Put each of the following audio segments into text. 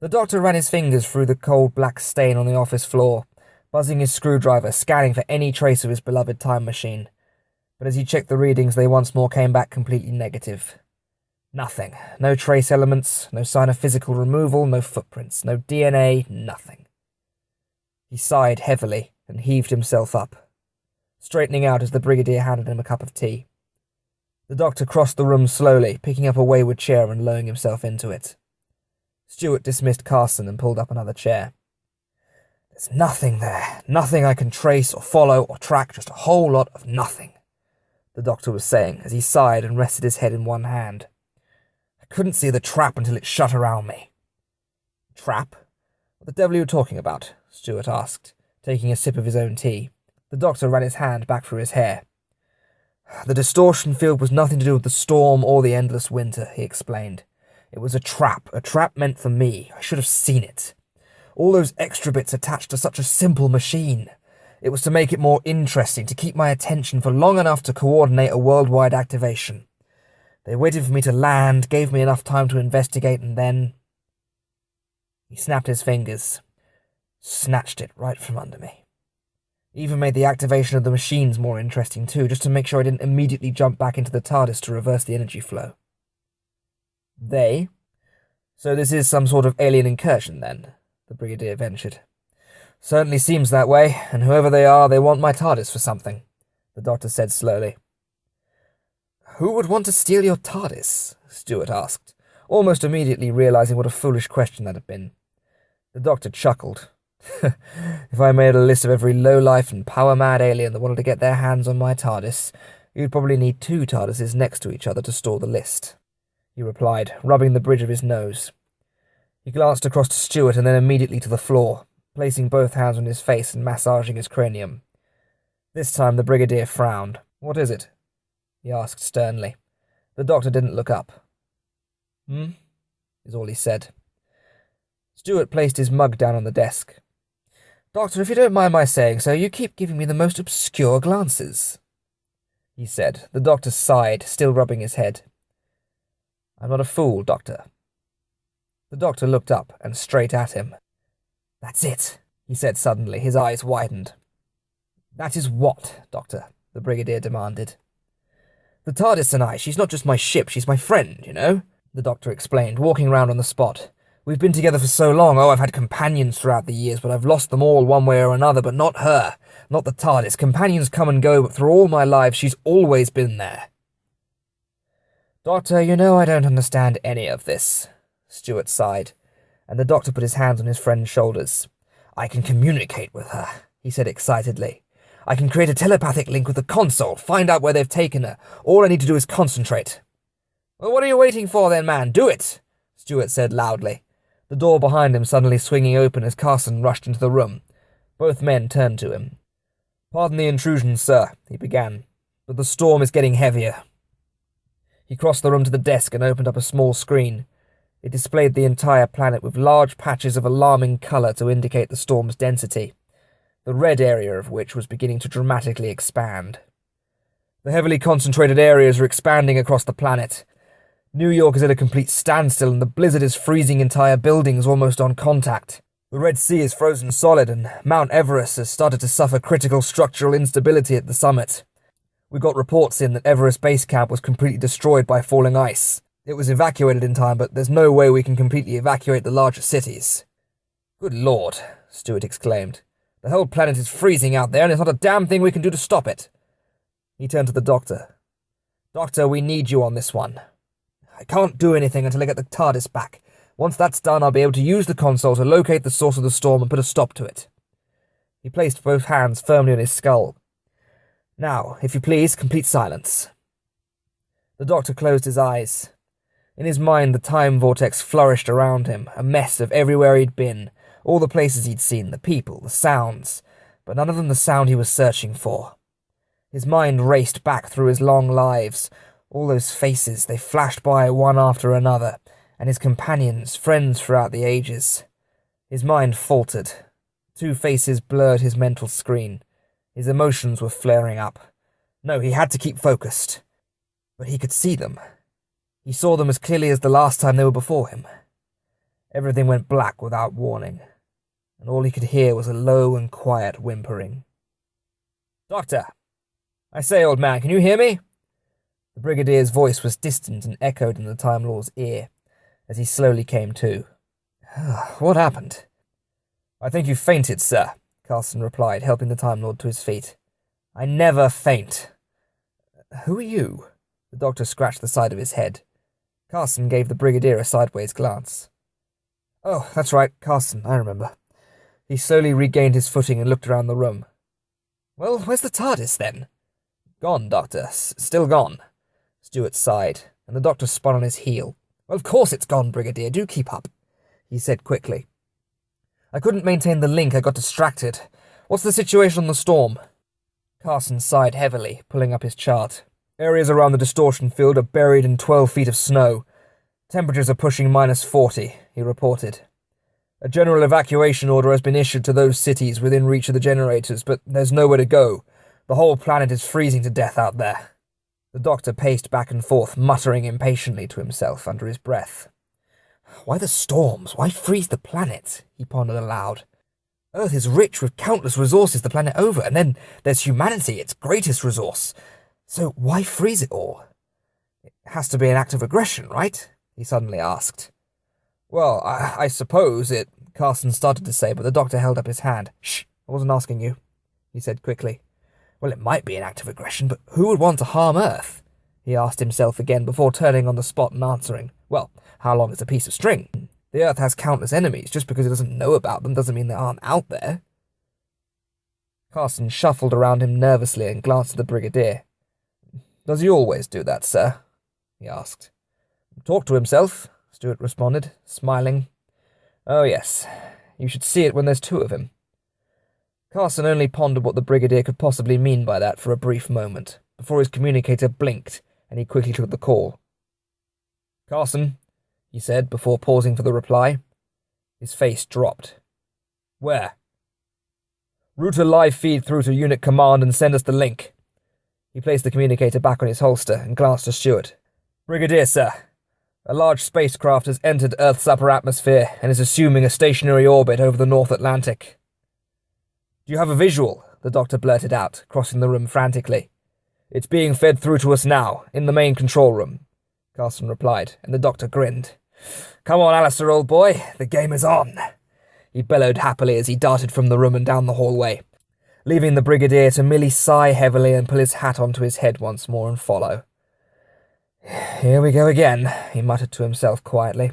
The doctor ran his fingers through the cold black stain on the office floor, buzzing his screwdriver, scanning for any trace of his beloved time machine. But as he checked the readings, they once more came back completely negative. Nothing. No trace elements, no sign of physical removal, no footprints, no DNA, nothing. He sighed heavily and heaved himself up, straightening out as the Brigadier handed him a cup of tea. The doctor crossed the room slowly, picking up a wayward chair and lowering himself into it. Stewart dismissed Carson and pulled up another chair. There's nothing there, nothing I can trace or follow or track, just a whole lot of nothing, the doctor was saying as he sighed and rested his head in one hand. I couldn't see the trap until it shut around me. Trap? What the devil are you talking about? Stewart asked, taking a sip of his own tea. The doctor ran his hand back through his hair. The distortion field was nothing to do with the storm or the endless winter, he explained. It was a trap meant for me. I should have seen it. All those extra bits attached to such a simple machine. It was to make it more interesting, to keep my attention for long enough to coordinate a worldwide activation. They waited for me to land, gave me enough time to investigate, and then... He snapped his fingers, snatched it right from under me. Even made the activation of the machines more interesting too, just to make sure I didn't immediately jump back into the TARDIS to reverse the energy flow. They? So this is some sort of alien incursion, then? The Brigadier ventured. Certainly seems that way, and whoever they are, they want my TARDIS for something, the doctor said slowly. Who would want to steal your TARDIS? Stewart asked, almost immediately realizing what a foolish question that had been. The doctor chuckled. If I made a list of every lowlife and power-mad alien that wanted to get their hands on my TARDIS, you'd probably need 2 TARDISes next to each other to store the list, he replied, rubbing the bridge of his nose. He glanced across to Stewart and then immediately to the floor, placing both hands on his face and massaging his cranium. This time the Brigadier frowned. What is it? He asked sternly. The doctor didn't look up. Is all he said. Stewart placed his mug down on the desk. Doctor, if you don't mind my saying so, you keep giving me the most obscure glances, he said. The doctor sighed, still rubbing his head. I'm not a fool, Doctor. The doctor looked up and straight at him. That's it, he said suddenly, his eyes widened. That is what, Doctor? The Brigadier demanded. The TARDIS and I, she's not just my ship, she's my friend, you know, the doctor explained, walking round on the spot. We've been together for so long. I've had companions throughout the years, but I've lost them all one way or another, but not her. Not the TARDIS. Companions come and go, but through all my life, she's always been there. Doctor, you know I don't understand any of this, Stewart sighed, and the doctor put his hands on his friend's shoulders. I can communicate with her, he said excitedly. I can create a telepathic link with the console, find out where they've taken her. All I need to do is concentrate. Well, what are you waiting for then, man? Do it, Stewart said loudly, the door behind him suddenly swinging open as Carson rushed into the room. Both men turned to him. Pardon the intrusion, sir, he began, but the storm is getting heavier. He crossed the room to the desk and opened up a small screen. It displayed the entire planet with large patches of alarming colour to indicate the storm's density, the red area of which was beginning to dramatically expand. The heavily concentrated areas are expanding across the planet. New York is at a complete standstill and the blizzard is freezing entire buildings almost on contact. The Red Sea is frozen solid and Mount Everest has started to suffer critical structural instability at the summit. We got reports in that Everest Base Camp was completely destroyed by falling ice. It was evacuated in time, but there's no way we can completely evacuate the larger cities. Good Lord, Stewart exclaimed. The whole planet is freezing out there and there's not a damn thing we can do to stop it. He turned to the doctor. Doctor, we need you on this one. I can't do anything until I get the TARDIS back. Once that's done, I'll be able to use the console to locate the source of the storm and put a stop to it. He placed both hands firmly on his skull. Now, if you please, complete silence. The doctor closed his eyes. In his mind, the time vortex flourished around him, a mess of everywhere he'd been, all the places he'd seen, the people, the sounds, but none of them the sound he was searching for. His mind raced back through his long lives. All those faces, they flashed by one after another, and his companions, friends throughout the ages. His mind faltered. 2 faces blurred his mental screen. His emotions were flaring up. No, he had to keep focused. But he could see them. He saw them as clearly as the last time they were before him. Everything went black without warning, and all he could hear was a low and quiet whimpering. "Doctor! I say, old man, can you hear me?" The Brigadier's voice was distant and echoed in the Time Lord's ear, as he slowly came to. "What happened?" "I think you fainted, sir," Carson replied, helping the Time Lord to his feet. "I never faint." "Who are you?" The doctor scratched the side of his head. Carson gave the Brigadier a sideways glance. "Oh, that's right, Carson, I remember." He slowly regained his footing and looked around the room. "Well, where's the TARDIS, then?" "Gone, Doctor. Still gone." Stewart sighed, and the doctor spun on his heel. "Well, of course it's gone, Brigadier. Do keep up," he said quickly. "I couldn't maintain the link. I got distracted. What's the situation on the storm?" Carson sighed heavily, pulling up his chart. "Areas around the distortion field are buried in 12 feet of snow. Temperatures are pushing -40, he reported. "A general evacuation order has been issued to those cities within reach of the generators, but there's nowhere to go. The whole planet is freezing to death out there." The doctor paced back and forth, muttering impatiently to himself under his breath. "Why the storms? Why freeze the planet?" he pondered aloud. "Earth is rich with countless resources the planet over, and then there's humanity, its greatest resource. So why freeze it all? It has to be an act of aggression, right?" he suddenly asked. "Well, I suppose it," Carson started to say, but the doctor held up his hand. "Shh, I wasn't asking you," he said quickly. "Well, it might be an act of aggression, but who would want to harm Earth?" he asked himself again before turning on the spot and answering. "Well, how long is a piece of string? The Earth has countless enemies. Just because it doesn't know about them doesn't mean they aren't out there." Carson shuffled around him nervously and glanced at the Brigadier. "Does he always do that, sir?" he asked. "Talk to himself," Stewart responded, smiling. "Oh, yes. You should see it when there's two of him." Carson only pondered what the Brigadier could possibly mean by that for a brief moment, before his communicator blinked, and he quickly took the call. "Carson," he said, before pausing for the reply. His face dropped. "Where?" "Route a live feed through to unit command and send us the link." He placed the communicator back on his holster and glanced at Stewart. "Brigadier, sir. A large spacecraft has entered Earth's upper atmosphere and is assuming a stationary orbit over the North Atlantic." "Do you have a visual?" the doctor blurted out, crossing the room frantically. "It's being fed through to us now, in the main control room," Carson replied, and the doctor grinned. "Come on, Alistair, old boy, the game is on," he bellowed happily as he darted from the room and down the hallway, leaving the Brigadier to merely sigh heavily and pull his hat onto his head once more and follow. "Here we go again," he muttered to himself quietly.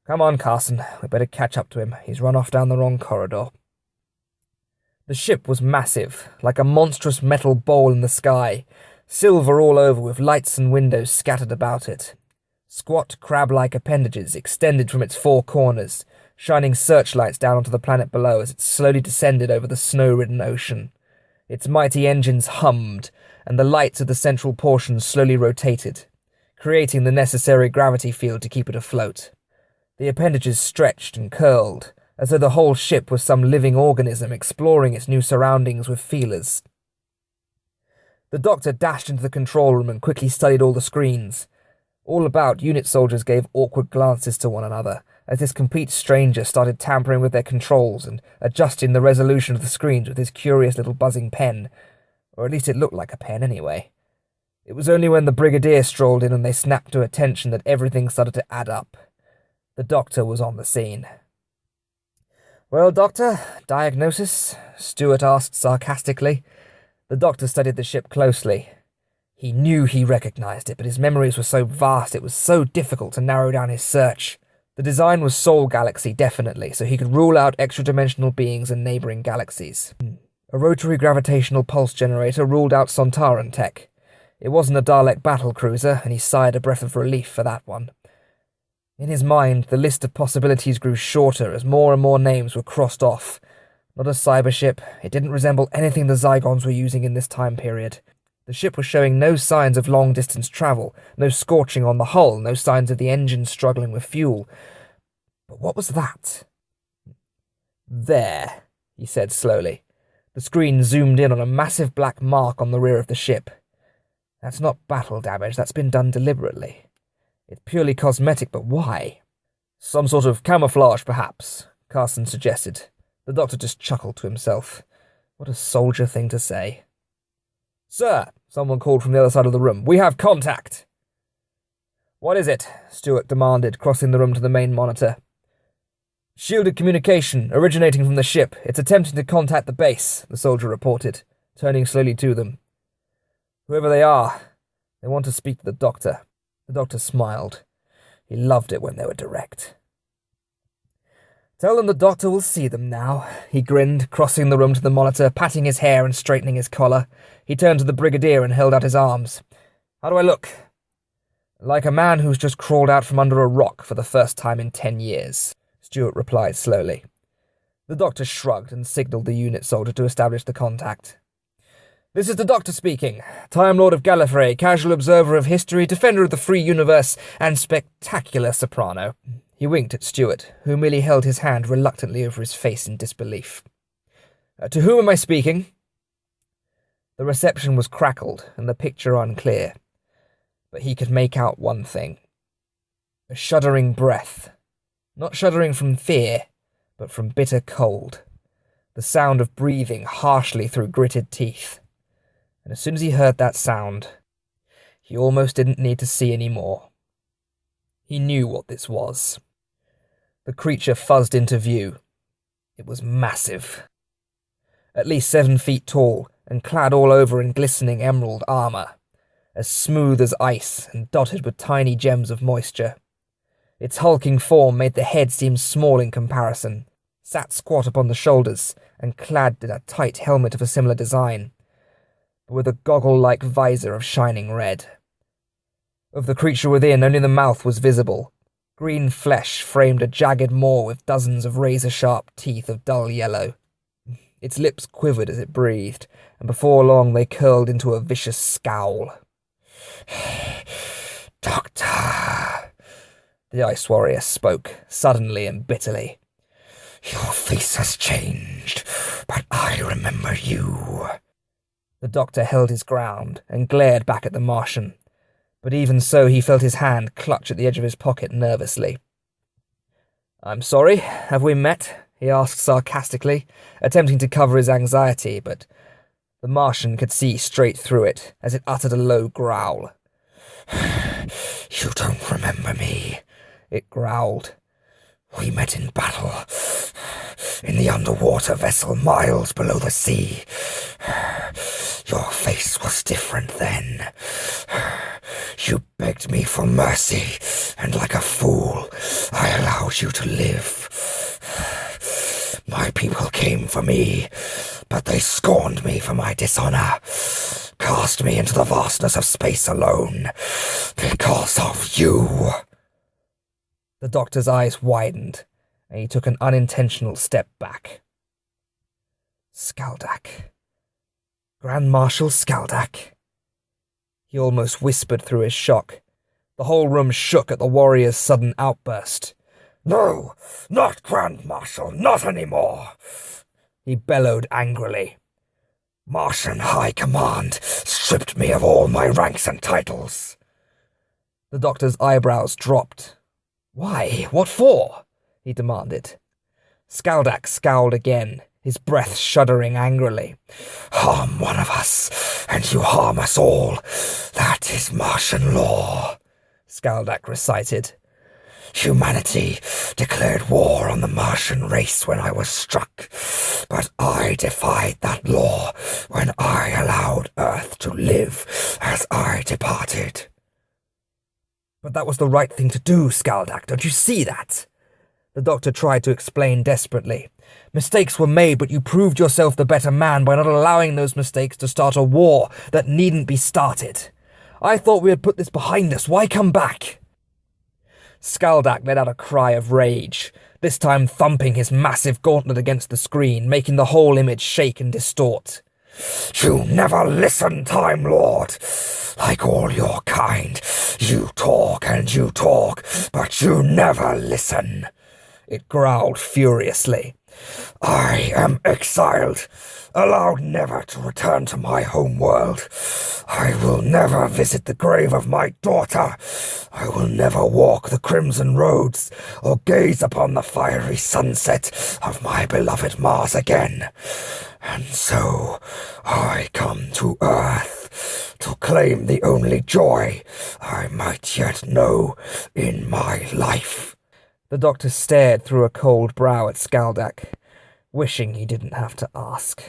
"Come on, Carson, we'd better catch up to him. He's run off down the wrong corridor." The ship was massive, like a monstrous metal bowl in the sky, silver all over with lights and windows scattered about it. Squat, crab-like appendages extended from its four corners, shining searchlights down onto the planet below as it slowly descended over the snow-ridden ocean. Its mighty engines hummed, and the lights of the central portion slowly rotated, creating the necessary gravity field to keep it afloat. The appendages stretched and curled, as though the whole ship was some living organism exploring its new surroundings with feelers. The doctor dashed into the control room and quickly studied all the screens. All about, unit soldiers gave awkward glances to one another, as this complete stranger started tampering with their controls and adjusting the resolution of the screens with his curious little buzzing pen, or at least it looked like a pen anyway. It was only when the Brigadier strolled in and they snapped to attention that everything started to add up. The doctor was on the scene. "Well, Doctor, diagnosis?" Stewart asked sarcastically. The doctor studied the ship closely. He knew he recognized it, but his memories were so vast it was so difficult to narrow down his search. The design was Sol Galaxy, definitely, so he could rule out extra-dimensional beings and neighboring galaxies. A rotary gravitational pulse generator ruled out Sontaran tech. It wasn't a Dalek battle cruiser, and he sighed a breath of relief for that one. In his mind, the list of possibilities grew shorter as more and more names were crossed off. Not a cybership, it didn't resemble anything the Zygons were using in this time period. The ship was showing no signs of long-distance travel, no scorching on the hull, no signs of the engines struggling with fuel. But what was that? "There," he said slowly. The screen zoomed in on a massive black mark on the rear of the ship. "That's not battle damage, that's been done deliberately. It's purely cosmetic, but why?" Some sort of camouflage, perhaps, Carson suggested. The doctor just chuckled to himself. What a soldier thing to say. Sir, someone called from the other side of the room. We have contact. What is it? Stewart demanded, crossing the room to the main monitor. Shielded communication, originating from the ship. It's attempting to contact the base, the soldier reported, turning slowly to them. Whoever they are, they want to speak to the doctor. The doctor smiled. He loved it when they were direct. Tell them the doctor will see them now, he grinned, crossing the room to the monitor, patting his hair and straightening his collar. He turned to the Brigadier and held out his arms. How do I look? Like a man who's just crawled out from under a rock for the first time in 10 years, Stewart replied slowly. The doctor shrugged and signalled the unit soldier to establish the contact. This is the doctor speaking, Time Lord of Gallifrey, casual observer of history, defender of the free universe, and spectacular soprano. He winked at Stewart, who merely held his hand reluctantly over his face in disbelief. To whom am I speaking? The reception was crackled and the picture unclear, but he could make out one thing. A shuddering breath. Not shuddering from fear, but from bitter cold. The sound of breathing harshly through gritted teeth. And as soon as he heard that sound, he almost didn't need to see any more. He knew what this was. The creature fuzzed into view. It was massive. At least 7 feet tall and clad all over in glistening emerald armour, as smooth as ice and dotted with tiny gems of moisture. Its hulking form made the head seem small in comparison, sat squat upon the shoulders and clad in a tight helmet of a similar design, but with a goggle-like visor of shining red. Of the creature within, only the mouth was visible. Green flesh framed a jagged maw with dozens of razor-sharp teeth of dull yellow. Its lips quivered as it breathed, and before long they curled into a vicious scowl. Doctor, the Ice Warrior spoke, suddenly and bitterly. Your face has changed, but I remember you. The doctor held his ground and glared back at the Martian, but even so he felt his hand clutch at the edge of his pocket nervously. I'm sorry, have we met? He asked sarcastically, attempting to cover his anxiety, but the Martian could see straight through it as it uttered a low growl. You don't remember me, it growled. We met in battle, in the underwater vessel miles below the sea. Your face was different then. You begged me for mercy, and like a fool, I allowed you to live. My people came for me, but they scorned me for my dishonor, cast me into the vastness of space alone, because of you. The doctor's eyes widened, and he took an unintentional step back. Skaldak. Grand Marshal Skaldak. He almost whispered through his shock. The whole room shook at the warrior's sudden outburst. No, not Grand Marshal, not anymore, he bellowed angrily. Martian High Command stripped me of all my ranks and titles. The doctor's eyebrows dropped. Why? What for? He demanded. Skaldak scowled again, his breath shuddering angrily. Harm one of us, and you harm us all. That is Martian law, Skaldak recited. Humanity declared war on the Martian race when I was struck, but I defied that law when I allowed Earth to live as I departed. But that was the right thing to do, Skaldak, don't you see that? The doctor tried to explain desperately. Mistakes were made, but you proved yourself the better man by not allowing those mistakes to start a war that needn't be started. I thought we had put this behind us. Why come back? Skaldak let out a cry of rage, this time thumping his massive gauntlet against the screen, making the whole image shake and distort. You never listen, Time Lord. Like all your kind, you talk and you talk, but you never listen. It growled furiously, I am exiled, allowed never to return to my home world. I will never visit the grave of my daughter. I will never walk the crimson roads or gaze upon the fiery sunset of my beloved Mars again. And so I come to Earth to claim the only joy I might yet know in my life. The doctor stared through a cold brow at Skaldak, wishing he didn't have to ask.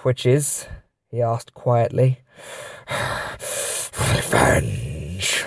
Which is? He asked quietly. Revenge.